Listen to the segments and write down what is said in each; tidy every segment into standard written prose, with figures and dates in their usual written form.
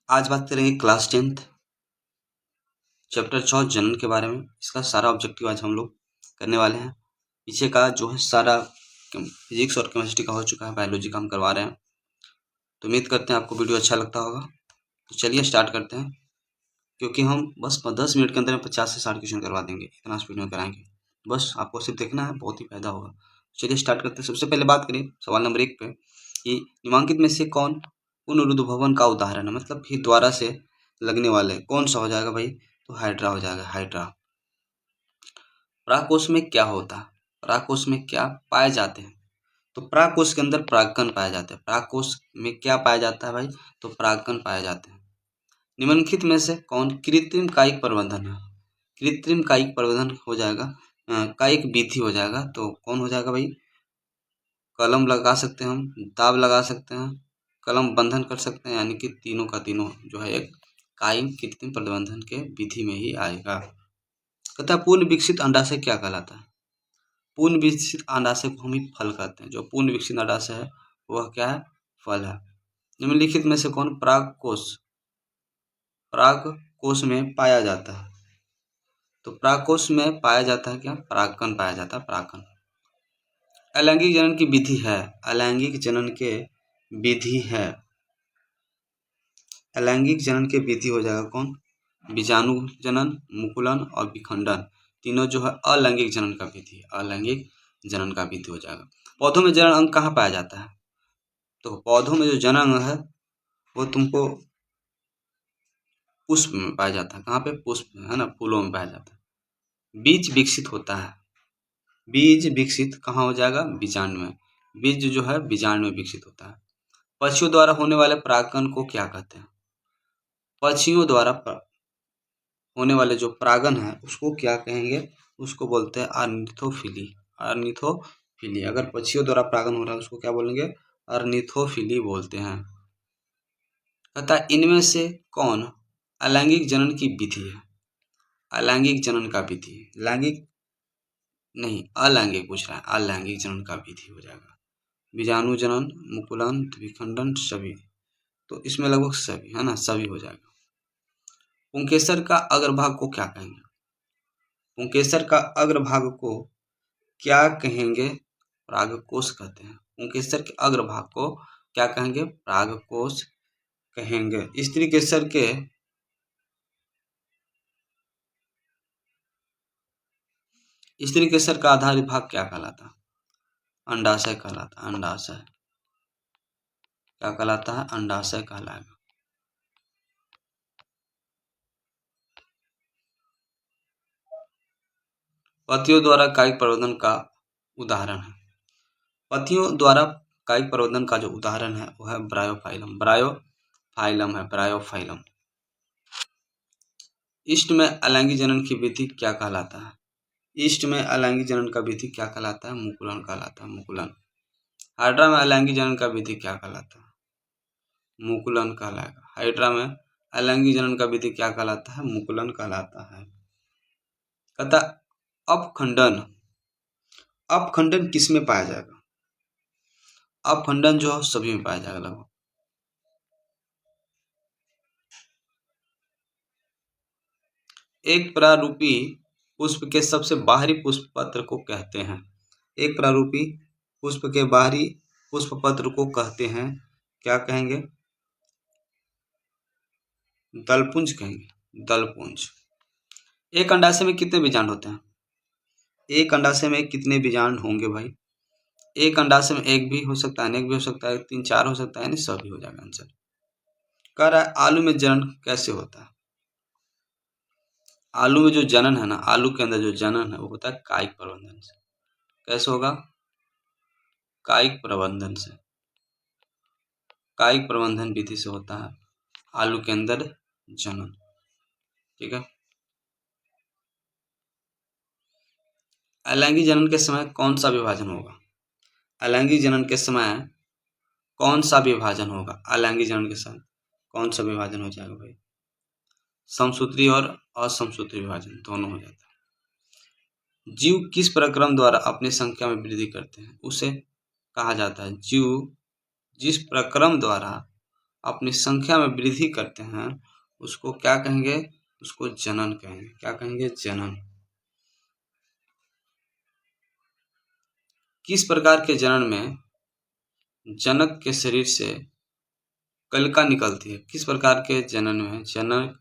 आज बात करेंगे क्लास 10th चैप्टर 4 जनन के बारे में। इसका सारा ऑब्जेक्टिव आज हम लोग करने वाले हैं। पीछे का जो है सारा फिजिक्स और केमिस्ट्री का हो चुका है, बायोलॉजी का हम करवा रहे हैं। तो उम्मीद करते हैं आपको वीडियो अच्छा लगता होगा। तो चलिए स्टार्ट करते हैं, क्योंकि हम बस 10 मिनट के अंदर 50 से 60 क्वेश्चन करवा देंगे, इतना स्पीड में कराएंगे। बस आपको सिर्फ देखना है, बहुत ही फायदा होगा। चलिए स्टार्ट करते हैं। सबसे पहले बात करें सवाल नंबर 1 पे कि निम्नलिखित में से कौन पुनरुद्ध भवन का उदाहरण है, मतलब कि द्वारा से लगने वाले कौन सा हो जाएगा भाई? तो हाइड्रा हो जाएगा, हाइड्रा। परागकोश में क्या होता है? परागकोश में क्या पाए जाते हैं? तो परागकोश के अंदर परागकण पाए जाते हैं। परागकोश में क्या पाया जाता है भाई? तो परागकण पाए जाते हैं। निम्नलिखित में से कौन कृत्रिम कायिक प्रबंधन है? कृत्रिम कायिक प्रबंधन हो जाएगा, कायिक विधि हो जाएगा। तो कौन हो जाएगा भाई? कलम लगा सकते हैं हम, दाब लगा सकते हैं, कलम बंधन कर सकते हैं, यानी कि तीनों का तीनों जो है एक कायिक कृत्रिम प्रबंधन के विधि में ही आएगा। कहता है पूर्ण विकसित अंडाशय क्या कहलाता है? पूर्ण विकसित अंडाशय को हम ही फल कहते हैं। जो पूर्ण विकसित अंडाशय है वह क्या है? फल है। निम्नलिखित में से कौन परागकोश में पाया जाता है? तो परागकोश में पाया जाता है क्या? परागकण पाया जाता है, परागकण। अलैंगिक जनन की विधि है, अलैंगिक जनन के विधि है। अलैंगिक जनन के विधि हो जाएगा कौन? बीजाणु जनन, मुकुलन और विखंडन, तीनों जो है अलैंगिक जनन का विधि है, अलैंगिक जनन का विधि हो जाएगा। पौधों में जनन अंग कहाँ पाया जाता है? तो पौधों में जो जनन अंग है वो तुमको पुष्प में पाया जाता है। कहाँ पे? पुष्प में, है ना, फूलों में पाया जाता है। बीज विकसित होता है, बीज विकसित कहाँ हो जाएगा? बीजांड में। बीज जो है बीजांड में विकसित होता है। पक्षियों द्वारा होने वाले परागकण को क्या कहते हैं? पक्षियों द्वारा होने वाले जो परागन है उसको क्या कहेंगे? उसको बोलते हैं ऑर्निथोफिली, ऑर्निथोफिली। अगर पक्षियों द्वारा परागन हो रहा है उसको क्या बोलेंगे? ऑर्निथोफिली बोलते हैं। कहता है इनमें से कौन अलैंगिक जनन की विधि है? अलैंगिक जनन का विधि, लैंगिक नहीं, अलैंगिक पूछ रहा है, अलैंगिक जनन का विधि हो जाएगा। बीजाणु जनन, मुकुलन, विखंडन, सभी। तो इसमें लगभग सभी, है ना, सभी हो जाएगा। पुंकेसर का अग्रभाग को क्या कहेंगे? पुंकेसर का अग्रभाग को क्या कहेंगे? परागकोश कहते हैं। पुंकेसर के अग्रभाग को क्या कहेंगे? परागकोश कहेंगे। स्त्रीकेसर के स्त्रीकेसर का आधारित भाग क्या कहलाता है? अंडाशय कहलाता है, अंडाशय। क्या कहलाता है? अंडाशय कहलाएगा। पतियों द्वारा कायिक प्रवर्धन का उदाहरण है। पतियों द्वारा कायिक प्रवर्धन का जो उदाहरण है वो है ब्रायोफाइलम, ब्रायोफाइलम है, ब्रायोफाइलम। ईस्ट में अलैंगिक जनन की विधि क्या कहलाता है? ईस्ट में अलैंगिक जनन का विधि क्या कहलाता है? मुकुलन कहलाता है, मुकुलन। हाइड्रा में अलैंगिक जनन का विधि क्या कहलाता है? मुकुलन कहलाएगा। हाइड्रा में अलैंगिक जनन का विधि क्या कहलाता है? मुकुलन कहलाता है। कहता अपखंडन, अपखंडन किस में पाया जाएगा? अपखंडन जो सभी में पाया जाएगा लगभग। एक प्रारूपी पुष्प के सबसे बाहरी पुष्प पत्र को कहते हैं। एक प्रारूपी पुष्प के बाहरी पुष्प पत्र को कहते हैं, क्या कहेंगे? दलपुंज कहेंगे, दलपुंज। एक अंडाशय में कितने बीजांड होते हैं? एक अंडाशय में कितने बीजांड होंगे भाई? एक अंडाशय में एक भी हो सकता है, अनेक भी हो सकता है, 3 4 हो सकता है, यानी सभी हो जाएगा आंसर। कह रहा है आलू में जनन कैसे होता है? आलू में जो जनन है ना, आलू के अंदर जो जनन है वो होता है कायिक प्रबंधन से। कैसे होगा? कायिक प्रबंधन से, कायिक प्रबंधन विधि से होता है आलू के अंदर जनन। ठीक है। अलैंगिक जनन के समय कौन सा विभाजन होगा? अलैंगिक जनन के समय कौन सा विभाजन होगा? अलैंगिक जनन के समय कौन सा विभाजन हो जाएगा भाई? समसूत्री और असमसूत्री विभाजन दोनों हो जाता है। जीव किस प्रक्रम द्वारा अपनी संख्या में वृद्धि करते हैं उसे कहा जाता है? जीव जिस प्रक्रम द्वारा अपनी संख्या में वृद्धि करते हैं उसको क्या कहेंगे? उसको जनन कहेंगे। क्या कहेंगे? जनन। किस प्रकार के जनन में जनक के शरीर से कलिका निकलती है? किस प्रकार के जनन में जनक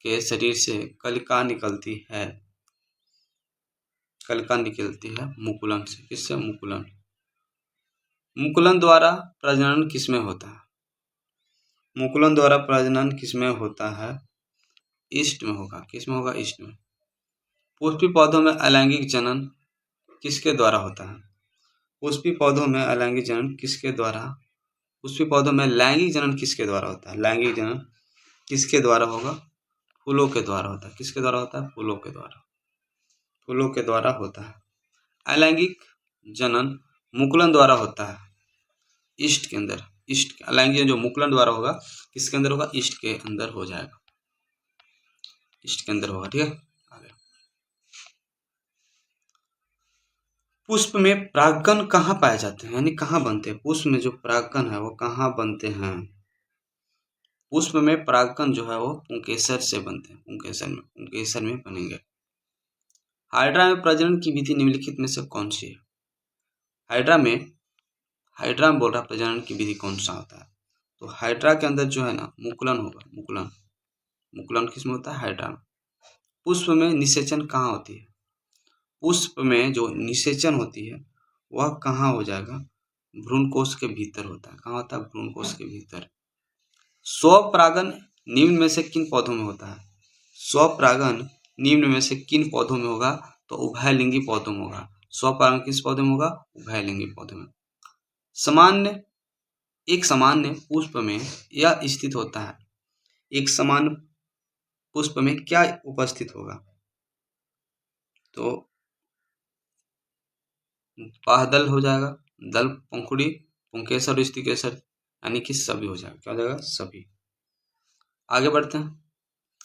के शरीर से कलिका निकलती है? कलिका निकलती है मुकुलन से। किससे? मुकुलन। मुकुलन द्वारा प्रजनन किसमें होता है? मुकुलन द्वारा प्रजनन किसमें होता है? ईस्ट में होगा। किसमें होगा? ईस्ट में। पुष्पी पौधों में अलैंगिक जनन किसके द्वारा होता है? पुष्पी पौधों में अलैंगिक जनन किसके द्वारा? पुष्पी पौधों में लैंगिक जनन किसके द्वारा होता है? लैंगिक जनन किसके द्वारा होगा? फूलों के द्वारा होता है। किसके द्वारा होता है? फूलों के द्वारा। फूलों के द्वारा होता है। अलैंगिक जनन मुकुलन द्वारा होता है ईस्ट के अंदर। ईस्ट अलैंगिक जो मुकुलन द्वारा होगा किसके अंदर होगा? ईस्ट के अंदर हो जाएगा। ईस्ट के अंदर होगा। ठीक है, आगे। पुष्प में परागकण कहाँ पाए जाते हैं? यानी कहाँ बनते हैं? पुष्प में जो परागकण है वो कहाँ बनते हैं? पुष्प में परागकण जो है वो पुंकेसर से बनते हैं। पुंकेसर में बनेंगे। हाइड्रा में प्रजनन की विधि निम्नलिखित में से कौन सी है? हाइड्रा में बोल रहा प्रजनन की विधि कौन सा होता है? तो हाइड्रा के अंदर जो है ना मुकुलन होगा। मुकुलन किसमें होता है? हाइड्रा में। पुष्प में निषेचन कहाँ होती है? पुष्प में जो निषेचन होती है वह कहाँ हो जाएगा? भ्रूणकोश के भीतर होता है। कहाँ होता है? भ्रूणकोश के भीतर। स्वपरागन निम्न में से किन पौधों में होता है? स्वपरागन निम्न में से किन पौधों में होगा? तो उभयलिंगी पौधों में होगा। स्वपरागन किस पौधे में होगा? उभयलिंगी पौधे में। एक सामान्य पुष्प में यह स्थित होता है। एक सामान्य पुष्प में क्या उपस्थित होगा? तो बाह्यदल हो जाएगा, दल, पंखुड़ी, पुंकेसर और स्टिकेसर, यानी कि सभी हो जाएगा। क्या हो जाएगा? सभी। आगे बढ़ते हैं।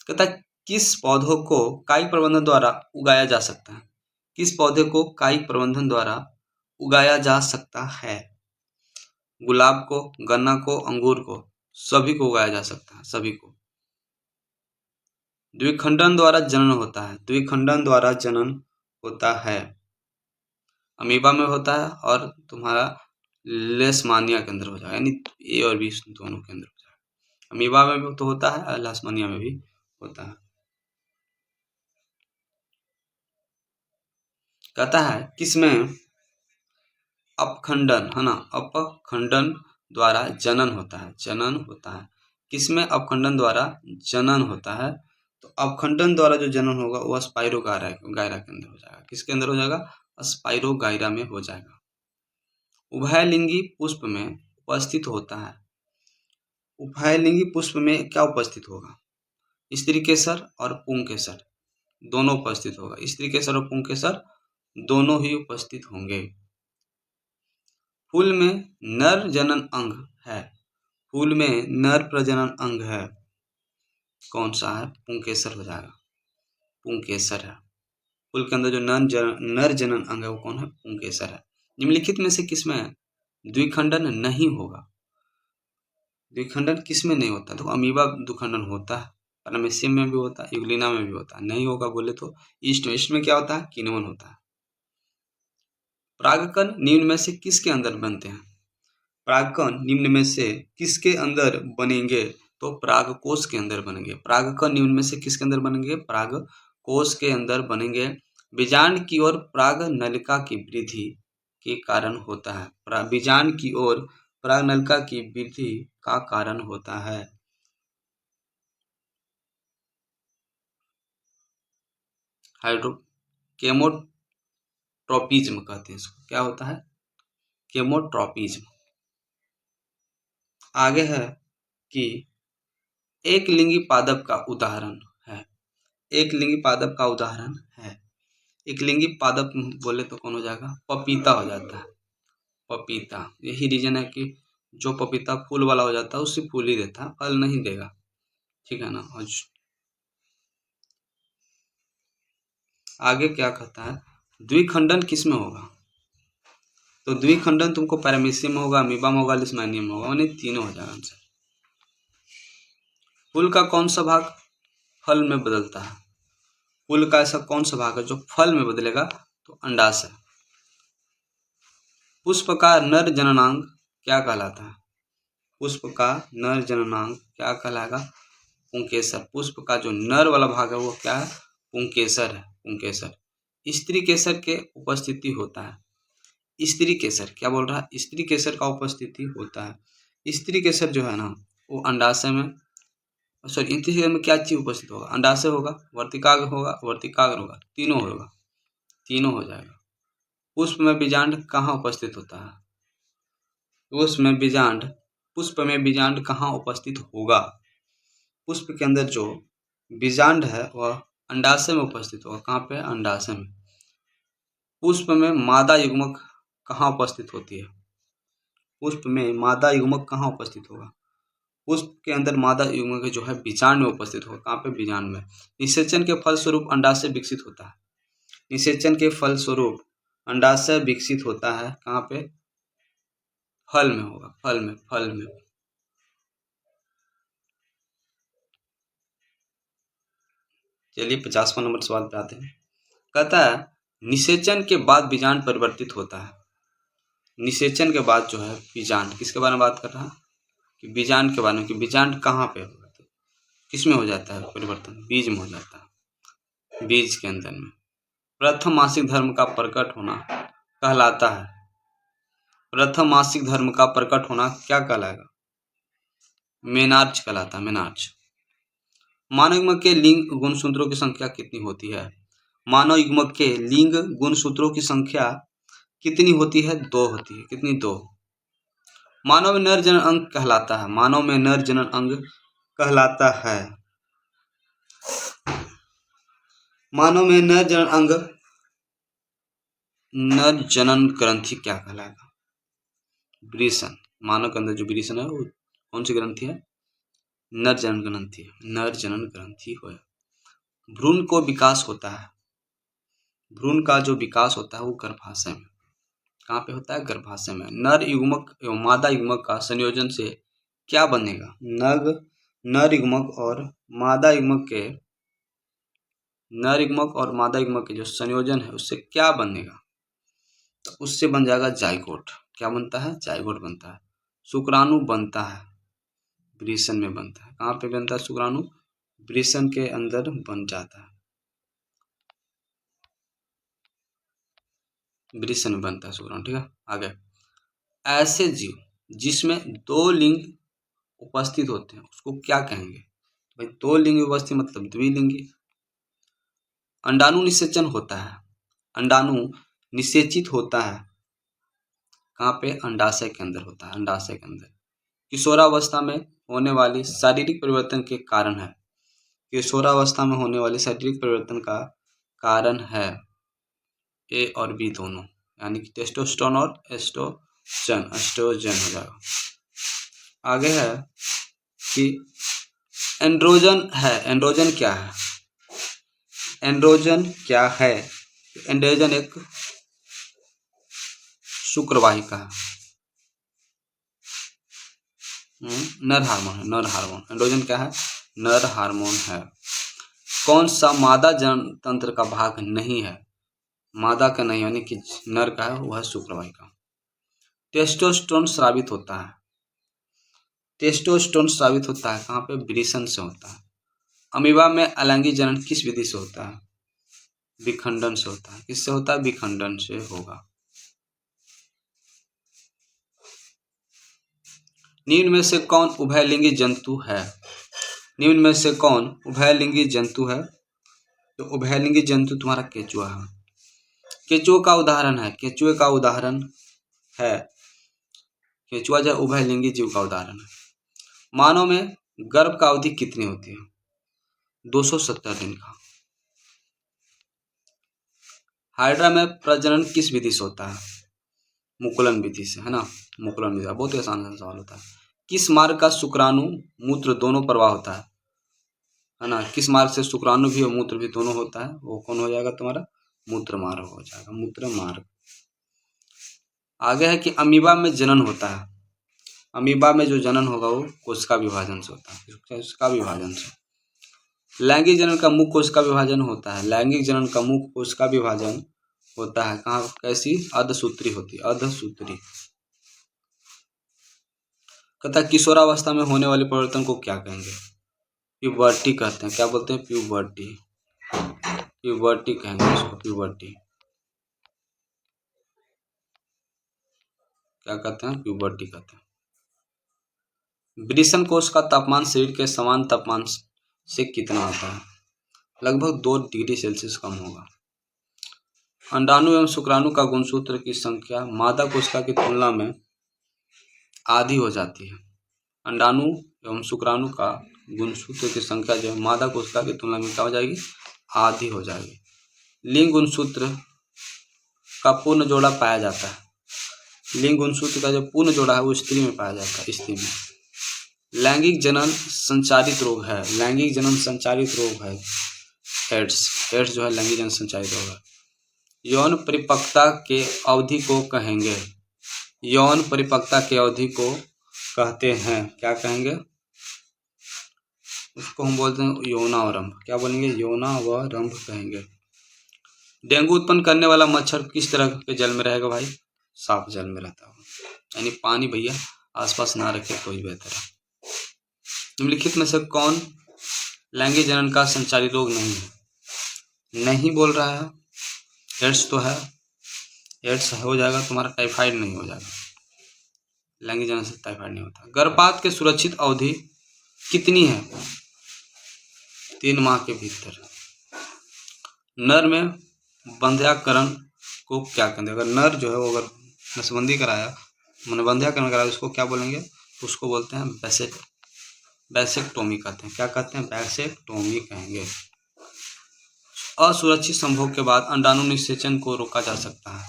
कहता है किस पौधों को कायिक प्रबंधन द्वारा उगाया जा सकता है? किस पौधे को कायिक प्रबंधन द्वारा उगाया जा सकता है? गुलाब को, गन्ना को, अंगूर को, सभी को उगाया जा सकता है। सभी को। द्विखंडन द्वारा जनन होता है। द्विखंडन द्वारा जनन होता है। अमीबा में होता है और तुम्हारा लेशमानिया के अंदर हो जाएगा, यानी ए और बी दोनों के अंदर हो जाएगा। अमीबा में भी तो होता है और लेशमानिया में भी होता है। कहता है किसमें अपखंडन, है ना, अपखंडन द्वारा जनन होता है। जनन होता है। किसमें अपखंडन द्वारा जनन होता है? तो अपखंडन द्वारा जो जनन होगा वह स्पाइरोगायरा के अंदर हो जाएगा। किसके अंदर हो जाएगा? स्पाइरोगायरा में हो जाएगा। उभयलिंगी पुष्प में उपस्थित होता है। उभयलिंगी पुष्प में क्या उपस्थित होगा? स्त्रीकेसर और पुंकेसर दोनों उपस्थित होगा। स्त्रीकेसर और पुंकेसर दोनों ही उपस्थित होंगे। फूल में नर जनन अंग है। फूल में नर प्रजनन अंग है। कौन सा है? पुंकेसर हो जाएगा। पुंकेसर है। फूल के अंदर जो नर जनन अंग है वो कौन है? पुंकेसर है। निम्नलिखित में से किसमें द्विखंडन नहीं होगा? द्विखंडन किसमें नहीं होता? तो अमीबा द्विखंडन होता है, पैरामीशियम में भी होता है, यूग्लिना में भी होता है। नहीं होगा बोले तो ईस्ट में क्या होता है? किण्वन होता है। परागकण निम्न में से किसके अंदर बनते हैं? परागकण निम्न में से किसके अंदर बनेंगे? तो परागकोश के अंदर बनेंगे। परागकण निम्न में से किसके अंदर बनेंगे? परागकोश के अंदर बनेंगे। बीजांड की ओर पराग नलिका की वृद्धि के कारण होता है। बीजांड की ओर पराग नलिका की वृद्धि का कारण होता है। केमोट्रोपिज्म कहते हैं इसको। क्या होता है? केमोट्रोपिज्म। आगे है कि एक लिंगी पादप का उदाहरण है। एक लिंगी पादप का उदाहरण है। एक लिंगी पादप बोले तो कौन हो जाएगा? पपीता हो जाता है। पपीता। यही रीजन है कि जो पपीता फूल वाला हो जाता है उससे फूल ही देता है, फल नहीं देगा। ठीक है ना। और आगे क्या कहता है? द्विखंडन किस में होगा? तो द्विखंडन तुमको पैरामीशियम में होगा, अमीबा में होगा, लिस्मानियम में होगा, यानी तीनों हो जाएगा आंसर। फूल का कौन सा भाग फल में बदलता है? फूल का ऐसा कौन सा भाग है जो फल में बदलेगा? तो अंडाशय। पुष्प का नर जननांग क्या कहलाता है? पुष्प का नर जननांग क्या कहलाएगा? पुंकेसर। पुष्प का जो नर वाला भाग है वो क्या है? पुंकेसर है, पुंकेसर। स्त्री केसर के उपस्थिति होता है। स्त्री केसर क्या बोल रहा है? स्त्री केसर का उपस्थिति होता है। स्त्री केसर जो है ना वो अंडाशय में, सॉरी स्त्री केसर में क्या चीज उपस्थित होगा? अंडाशय होगा, वर्तिकाग्र होगा, वर्तिकाग्र होगा, तीनों होगा, तीनों हो जाएगा। पुष्प में बीजांड कहाँ उपस्थित होता है? पुष्प में बीजांड कहाँ उपस्थित होगा? पुष्प के अंदर जो बीजांड है वह अंडाशय में उपस्थित होगा। कहाँ पे? अंडाशय में। पुष्प में मादा युग्मक कहाँ उपस्थित होती है? पुष्प में मादा युग्मक कहाँ उपस्थित होगा? पुष्प के अंदर मादा युग्मक जो है बीजांड में उपस्थित होगा। कहाँ पे? बीजांड में। निषेचन के फलस्वरूप अंडाशय विकसित होता है। निषेचन के फलस्वरूप अंडाशय विकसित होता है। कहाँ पे? फल में होगा, फल में, फल में। चलिए 50वां नंबर सवाल पे आते हैं। कहता है निषेचन के बाद बीजांड परिवर्तित होता है। निषेचन के बाद जो है बीजांड, किसके बारे में बात कर रहा है? कि बीजांड के बारे में, कि बीजांड कहाँ पे होगा, तो किस में हो जाता है परिवर्तन? बीज में हो जाता है, बीज के अंदर में। प्रथम मासिक धर्म का प्रकट होना कहलाता है। प्रथम मासिक धर्म का प्रकट होना क्या कहलाएगा? मेनार्च कहलाता है, मेनार्च। मानव युग्मक के लिंग गुणसूत्रों की संख्या कितनी होती है? मानव युग्मक के लिंग गुणसूत्रों की संख्या कितनी होती है? 2 होती है। कितनी? 2। मानव में नर जनन अंग कहलाता है। मानव में नर जनन अंग कहलाता है। मानव में नर जनन अंग, नर जनन ग्रंथि क्या कहलाएगा? वृषण। मानव के अंदर जो वृषण है वो कौन सी ग्रंथि है? नर जनन ग्रंथि, नर जनन ग्रंथि हो। भ्रूण को विकास होता है। भ्रूण का जो विकास होता है वो गर्भाशय में। कहाँ पे होता है? गर्भाशय में। नर युग्मक एवं मादा युग्मक का संयोजन से क्या बनेगा? नर युग्मक और मादा युग्मक के, नर युग्मक और मादा युग्मक के जो संयोजन है उससे क्या बनेगा? तो उससे बन जाएगा जाइगोट। क्या बनता है? जाइगोट बनता है। शुक्राणु बनता है, वृषण में बनता है। कहाँ पे बनता है शुक्राणु? वृषण के अंदर बन जाता है, वृषण में बनता है शुक्राणु। ठीक है, आगे। ऐसे जीव जिसमें 2 लिंग उपस्थित होते हैं उसको क्या कहेंगे? भाई 2 लिंग उपस्थित मतलब द्विलिंगी। अंडाणु निषेचन होता है। अंडाणु निषेचित होता है। कहाँ पे? अंडाशय के अंदर होता है, अंडाशय के अंदर। किशोरावस्था में होने वाली शारीरिक परिवर्तन के कारण है। किशोरावस्था में होने वाले शारीरिक परिवर्तन का कारण है ए और बी दोनों, यानी कि टेस्टोस्टेरोन और एस्ट्रोजन हो जाएगा। आगे है कि एंड्रोजन है। एंड्रोजन क्या है? एंड्रोजन क्या है? एंड्रोजन एक शुक्रवाहिका है, नर हार्मोन है, नर हार्मोन। एंड्रोजन क्या है? नर हार्मोन है। कौन सा मादा जनन तंत्र का भाग नहीं है? मादा का नहीं, यानी कि नर का है, वह है शुक्रवाहिका। टेस्टोस्टेरोन स्रावित होता है। टेस्टोस्टेरोन स्रावित होता है कहाँ पे? वृषण से होता है। अमीबा में अलैंगिक जनन किस विधि से होता है? विखंडन से होता है। किससे होता है? विखंडन से होगा। निम्न में से कौन उभयलिंगी जंतु है? निम्न में से कौन उभयलिंगी जंतु है? तो उभयलिंगी जंतु तुम्हारा केचुआ है। केचुआ का उदाहरण है, केचुए का उदाहरण है, केचुआ जो उभयलिंगी जीव का उदाहरण है। मानव में गर्भ का अवधि कितनी होती है? 270 दिन का। हाइड्रा में प्रजनन किस विधि से होता है? मुकुलन विधि से, है ना, मुकुलन विधि। बहुत ही आसान सवाल होता है। किस मार्ग का शुक्राणु मूत्र दोनों प्रवाह होता है ना? किस मार्ग से शुक्राणु भी और मूत्र भी दोनों होता है? वो कौन हो जाएगा तुम्हारा? मूत्र मार्ग हो जाएगा, मूत्र मार्ग। आगे है कि अमीबा में जनन होता है। अमीबा में जो जनन होगा वो कोशिका विभाजन से होता है, कोशिका विभाजन से। लैंगिक जनन का मुख्य कोशिका विभाजन होता है, लैंगिक जनन का मुख्य कोशिका विभाजन होता है कहाँ, कैसी, अर्धसूत्री होती है, अर्धसूत्री। कहता है किशोरावस्था में होने वाले परिवर्तन को क्या कहेंगे, प्यूबर्टी कहते हैं। क्या बोलते हैं, प्यूबर्टी, प्यूबर्टी कहेंगे इसको, प्यूबर्टी क्या कहते हैं, प्यूबर्टी कहते हैं। वृषण कोश का तापमान शरीर के समान तापमान से कितना होता है, लगभग 2 डिग्री सेल्सियस कम होगा। अंडाणु एवं शुक्राणु का गुणसूत्र की संख्या मादा कोशिका की तुलना में आधी हो जाती है। अंडाणु एवं शुक्राणु का गुणसूत्र की संख्या जो है मादा कोशिका की तुलना में क्या हो जाएगी, आधी हो जाएगी। लिंग गुणसूत्र का पूर्ण जोड़ा पाया जाता है, लिंग गुणसूत्र का जो पूर्ण जोड़ा है वो स्त्री में पाया जाता है, स्त्री में। लैंगिक जनन संचारित रोग है, लैंगिक जनन संचारित रोग है एड्स, एड्स जो है लैंगिक जनन संचारित रोग है। यौन परिपक्वता के अवधि को कहेंगे, यौन परिपक्वता के अवधि को कहते हैं, क्या कहेंगे उसको, हम बोलते हैं यौनावरंभ। क्या बोलेंगे, यौनावरंभ कहेंगे। डेंगू उत्पन्न करने वाला मच्छर किस तरह के जल में रहेगा भाई, साफ जल में रहता है, यानी पानी भैया आसपास ना रखे तो ही बेहतर है। निम्नलिखित में से कौन लैंगिक जनन का संचारी रोग नहीं है, नहीं बोल रहा है, एड्स तो है, एड्स हो जाएगा तुम्हारा, टाइफाइड नहीं हो जाएगा, लैंगिक जनन से टाइफाइड नहीं होता। गर्भपात के सुरक्षित अवधि कितनी है, 3 माह के भीतर। नर में बंध्याकरण को क्या कहते हैं, अगर नर जो है वो अगर नसबंदी कराया, मैंने बंध्याकरण कराया, उसको क्या बोलेंगे, उसको बोलते हैं वैसेक्टोमी कहते हैं। क्या कहते हैं, वैसेक्टोमी कहेंगे। असुरक्षित संभोग के बाद अंडाणु निषेचन को रोका जा सकता है,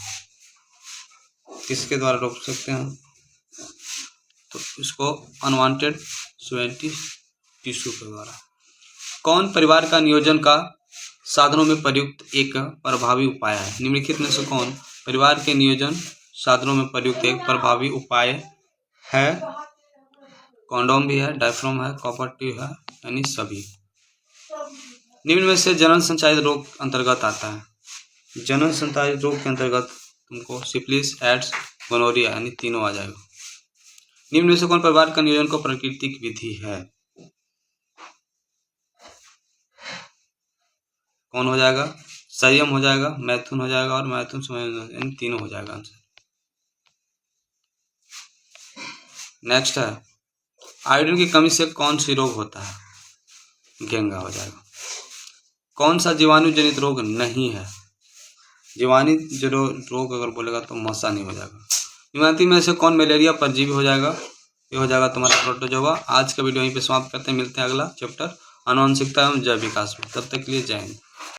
किसके द्वारा रोक सकते हैं, तो इसको अनवांटेड सोवेंटी टिश्यू के द्वारा। कौन परिवार का नियोजन का साधनों में प्रयुक्त एक प्रभावी उपाय है, निम्नलिखित में से कौन परिवार के नियोजन साधनों में प्रयुक्त एक प्रभावी उपाय है। कॉन्डोम भी है, डायफ्राम है, कॉपर ट्यूब है, यानी सभी। निम्न में से जनन संचारित रोग अंतर्गत आता है, जनन संचारित रोग के अंतर्गत तुमको सिफिलिस, एड्स, गोनोरिया यानी तीनों आ जाएगा। निम्न में से कौन परिवार का नियोजन को प्राकृतिक विधि है, कौन हो जाएगा, संयम हो जाएगा, मैथुन हो जाएगा और मैथुन इन तीनों हो जाएगा आंसर। नेक्स्ट है आयोडीन की कमी से कौन सी रोग होता है, घेंगा हो जाएगा। कौन सा जीवाणु जनित रोग नहीं है, जीवाणु जो रोग अगर बोलेगा तो मसा नहीं हो जाएगा। निम्नलिखित में से कौन मलेरिया परजीवी हो जाएगा, ये हो जाएगा तुम्हारा प्रोटोजोआ। आज का वीडियो यहीं पे समाप्त करते हैं, मिलते हैं अगला चैप्टर आनुवंशिकता एवं जैव विकास में, तब तक के लिए जय हिंद।